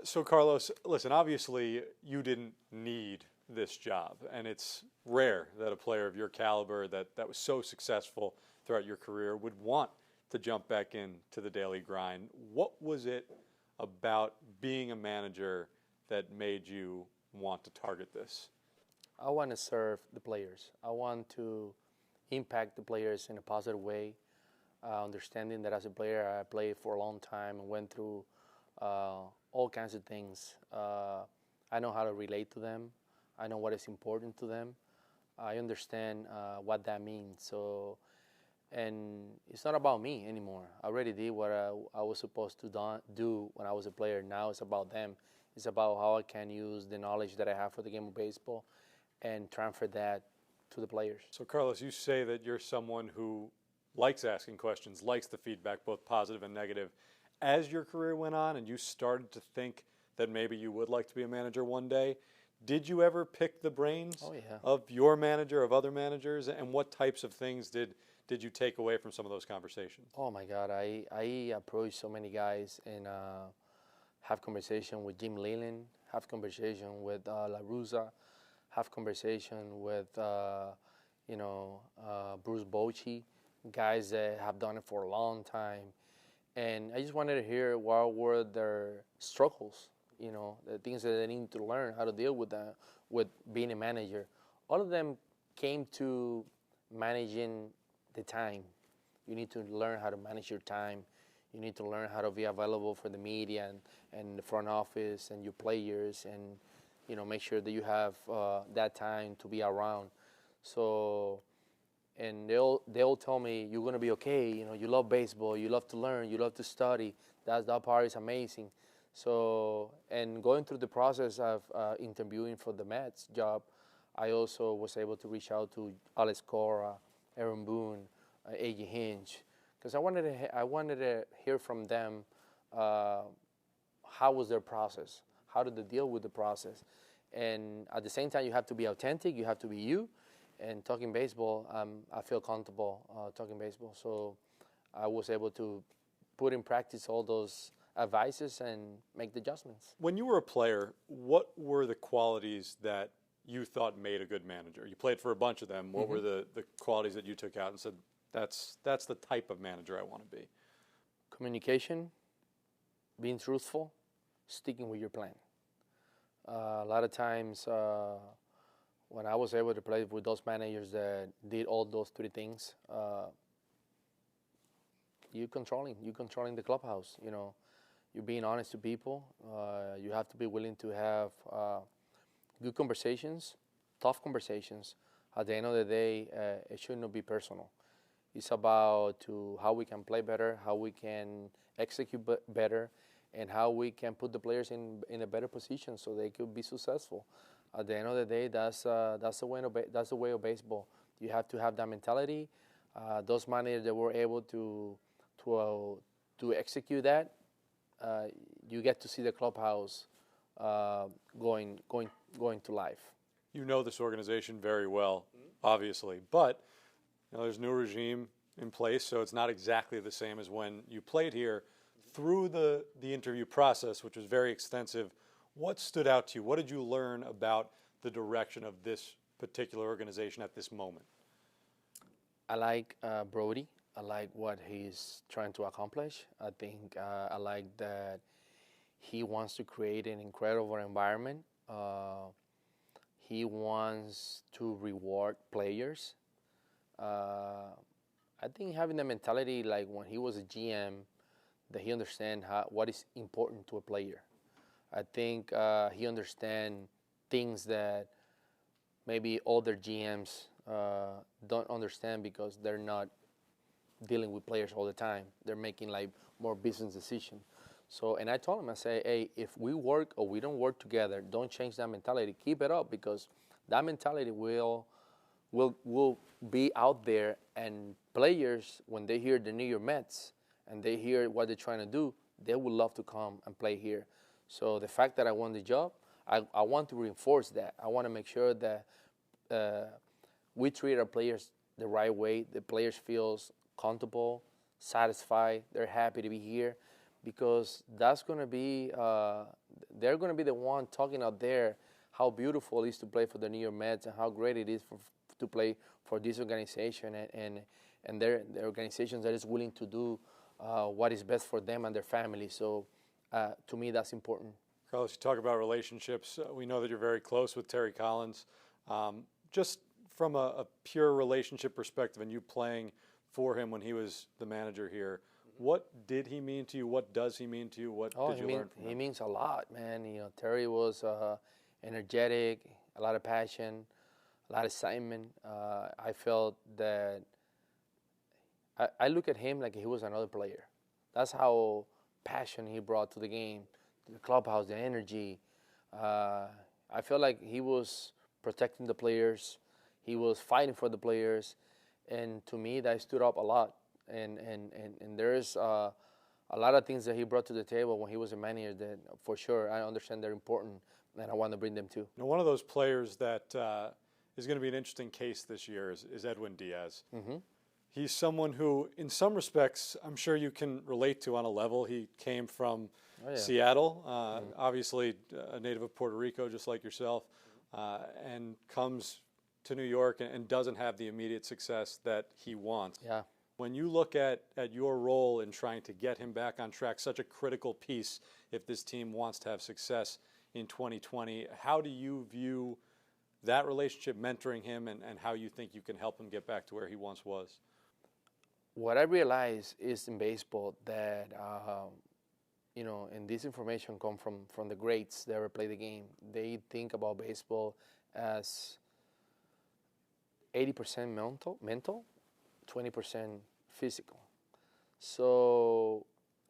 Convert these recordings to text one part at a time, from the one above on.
So, Carlos, listen, obviously you didn't need this job, and it's rare that a player of your caliber that was so successful throughout your career would want to jump back into the daily grind. What was it about being a manager that made you want to target this? I want to serve the players. I want to impact the players in a positive way, understanding that as a player I played for a long time and went through all kinds of things. I know how to relate to them. I know what is important to them. I understand what that means. So, and it's not about me anymore. I already did what I was supposed to do when I was a player. Now it's about them. It's about how I can use the knowledge that I have for the game of baseball and transfer that to the players. So, Carlos, you say that you're someone who likes asking questions, likes the feedback, both positive and negative. As your career went on and you started to think that maybe you would like to be a manager one day, did you ever pick the brains of your manager, of other managers, and what types of things did you take away from some of those conversations? Oh my God, I approached so many guys and have conversation with Jim Leland, have conversation with La Russa, have conversation with Bruce Bochy, guys that have done it for a long time. And I just wanted to hear what were their struggles, the things that they need to learn how to deal with that, with being a manager. All of them came to managing the time. You need to learn how to manage your time. You need to learn how to be available for the media and the front office and your players, and make sure that you have that time to be around. So, and they'll tell me, you're gonna be okay. You love baseball. You love to learn. You love to study. That part is amazing. So, and going through the process of interviewing for the Mets job, I also was able to reach out to Alex Cora, Aaron Boone, A.J. Hinch, because I wanted to hear from them how was their process, how did they deal with the process, and at the same time you have to be authentic, you have to be you, and talking baseball, I feel comfortable talking baseball, so I was able to put in practice all those advices and make the adjustments. When you were a player, what were the qualities that you thought made a good manager? You played for a bunch of them. What were the qualities that you took out and said, that's the type of manager I want to be? Communication, being truthful, sticking with your plan. A lot of times when I was able to play with those managers that did all those three things, you're controlling the clubhouse. You're being honest to people. You have to be willing to have good conversations, tough conversations. At the end of the day, it should not be personal. It's about how we can play better, how we can execute better, and how we can put the players in a better position so they could be successful. At the end of the day, that's the way of baseball. You have to have that mentality. Those managers that were able to execute that, you get to see the clubhouse going to life. You know this organization very well, obviously, but there's a new regime in place, so it's not exactly the same as when you played here. Through the interview process, which was very extensive, what stood out to you? What did you learn about the direction of this particular organization at this moment? I like Brodie. I like what he's trying to accomplish. I think I like that he wants to create an incredible environment. He wants to reward players. I think having the mentality like when he was a GM, that he understands what is important to a player. I think he understands things that maybe other GMs don't understand because they're not dealing with players all the time. They're making like more business decisions. So, and I told him, I say, hey, if we work or we don't work together, don't change that mentality. Keep it up, because that mentality will be out there, and players, when they hear the New York Mets and they hear what they're trying to do, they would love to come and play here. So the fact that I won the job, I want to reinforce that. I want to make sure that we treat our players the right way. The players feel comfortable, satisfied, they're happy to be here, because that's going to be they're going to be the one talking out there how beautiful it is to play for the New York Mets and how great it is to play for this organization and their organizations that is willing to do what is best for them and their family. So to me, that's important. Carlos, you talk about relationships. We know that you're very close with Terry Collins. Just from a pure relationship perspective and you playing for him when he was the manager here, what did he mean to you? What does he mean to you? What did you learn from him? He means a lot, man. You know, Terry was energetic, a lot of passion, a lot of excitement. I felt that I look at him like he was another player. That's how passion he brought to the game, to the clubhouse, the energy. I felt like he was protecting the players. He was fighting for the players. And to me, that stood up a lot. And there's a lot of things that he brought to the table when he was a manager that, for sure, I understand they're important, and I want to bring them too. Now, one of those players that is going to be an interesting case this year is Edwin Diaz. Mm-hmm. He's someone who, in some respects, I'm sure you can relate to on a level. He came from Seattle, obviously a native of Puerto Rico, just like yourself, and comes to New York and doesn't have the immediate success that he wants. Yeah. When you look at your role in trying to get him back on track, such a critical piece if this team wants to have success in 2020, how do you view that relationship, mentoring him, and how you think you can help him get back to where he once was? What I realize is in baseball that, and this information comes from the greats that ever play the game. They think about baseball as 80% mental, 20% physical. So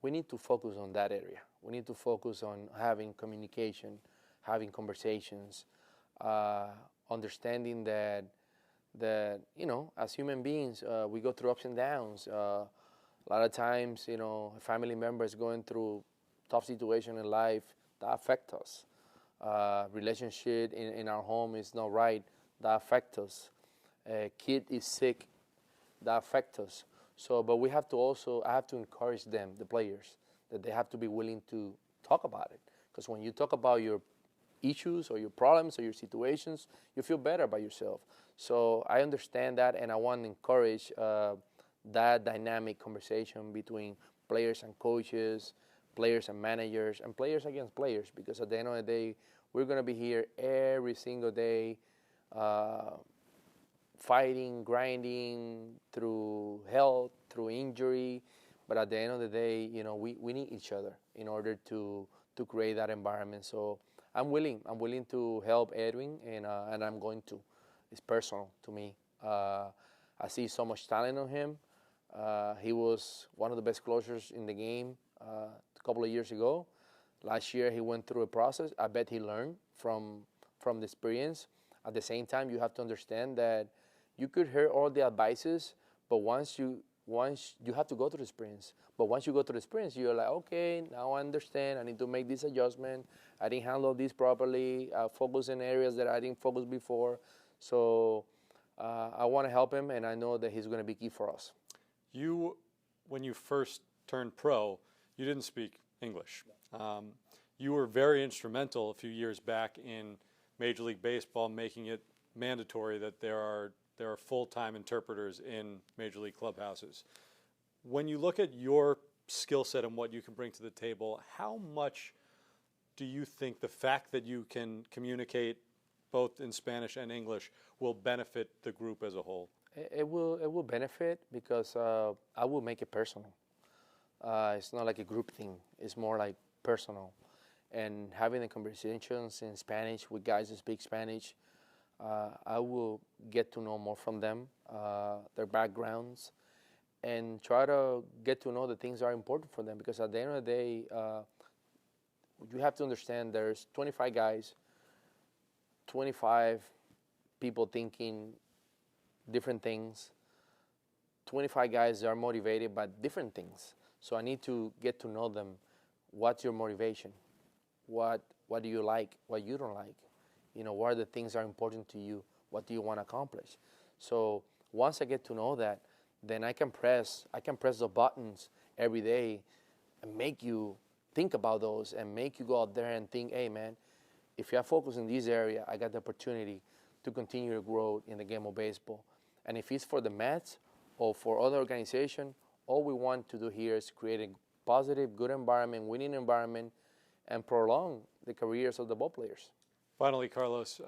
we need to focus on that area. We need to focus on having communication, having conversations, understanding that as human beings, we go through ups and downs. A lot of times, a family member is going through tough situation in life that affect us. Relationship in our home is not right, that affect us. A kid is sick, that affect us. So, but I have to encourage them, the players, that they have to be willing to talk about it. Because when you talk about your issues or your problems or your situations, you feel better about yourself. So I understand that, and I want to encourage that dynamic conversation between players and coaches, players and managers, and players against players, because at the end of the day, we're going to be here every single day fighting, grinding through health, through injury, but at the end of the day, we need each other in order to create that environment. So I'm willing to help Edwin, and I'm going to. It's personal to me. I see so much talent on him. He was one of the best closers in the game a couple of years ago. Last year he went through a process. I bet he learned from the experience. At the same time, you have to understand that you could hear all the advices, but once you have to go through the experience. But once you go through the experience, you're like, okay, now I understand. I need to make this adjustment. I didn't handle this properly. I focus in areas that I didn't focus before. So I want to help him, and I know that he's going to be key for us. When you first turned pro, you didn't speak English. You were very instrumental a few years back in Major League Baseball, making it mandatory that there are full-time interpreters in Major League clubhouses. When you look at your skill set and what you can bring to the table, how much do you think the fact that you can communicate both in Spanish and English will benefit the group as a whole? It will benefit because I will make it personal. It's not like a group thing. It's more like personal. And having the conversations in Spanish with guys who speak Spanish, I will get to know more from them, their backgrounds, and try to get to know the things that are important for them. Because at the end of the day, you have to understand there's 25 guys, 25 people thinking different things, 25 guys that are motivated by different things. So I need to get to know them. What's your motivation? What do you like? What you don't like? What are the things that are important to you? What do you want to accomplish? So once I get to know that, then I can press the buttons every day and make you think about those and make you go out there and think, hey, man, if you are focused in this area, I got the opportunity to continue to grow in the game of baseball. And if it's for the Mets or for other organization, all we want to do here is create a positive, good environment, winning environment, and prolong the careers of the ball players. Finally, Carlos,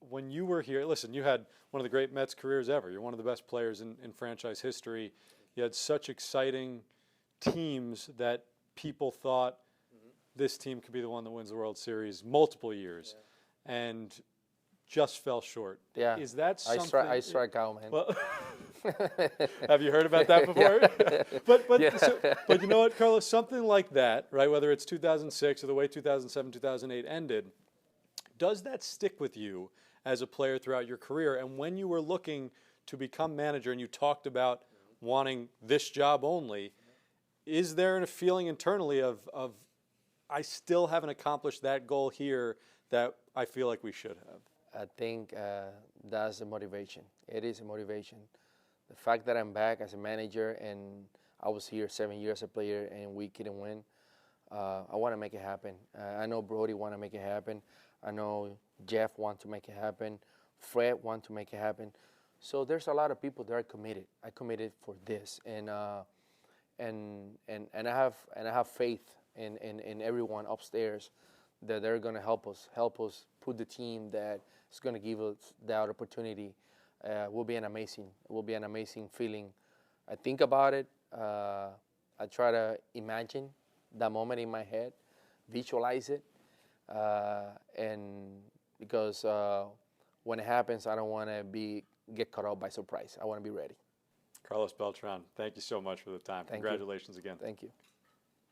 when you were here, listen, you had one of the great Mets careers ever. You're one of the best players in franchise history. You had such exciting teams that people thought this team could be the one that wins the World Series multiple years, and just fell short. Yeah. Is that something? I strike out, man. Well, have you heard about that before? Yeah. But you know what, Carlos? Something like that, right? Whether it's 2006 or the way 2007, 2008 ended, does that stick with you as a player throughout your career? And when you were looking to become manager and you talked about wanting this job only, is there a feeling internally of I still haven't accomplished that goal here that I feel like we should have? I think that's a motivation. It is a motivation. The fact that I'm back as a manager and I was here 7 years as a player and we couldn't win, I want to make it happen. I know Brodie want to make it happen. I know Jeff want to make it happen. Fred want to make it happen. So there's a lot of people that are committed. I committed for this, and I have faith in everyone upstairs that they're going to help us put the team that is going to give us that opportunity. Will be an amazing feeling. I think about it. I try to imagine that moment in my head, visualize it, and because when it happens, I don't want to get caught up by surprise. I want to be ready. Carlos Beltran, thank you so much for the time. Congratulations again. Thank you.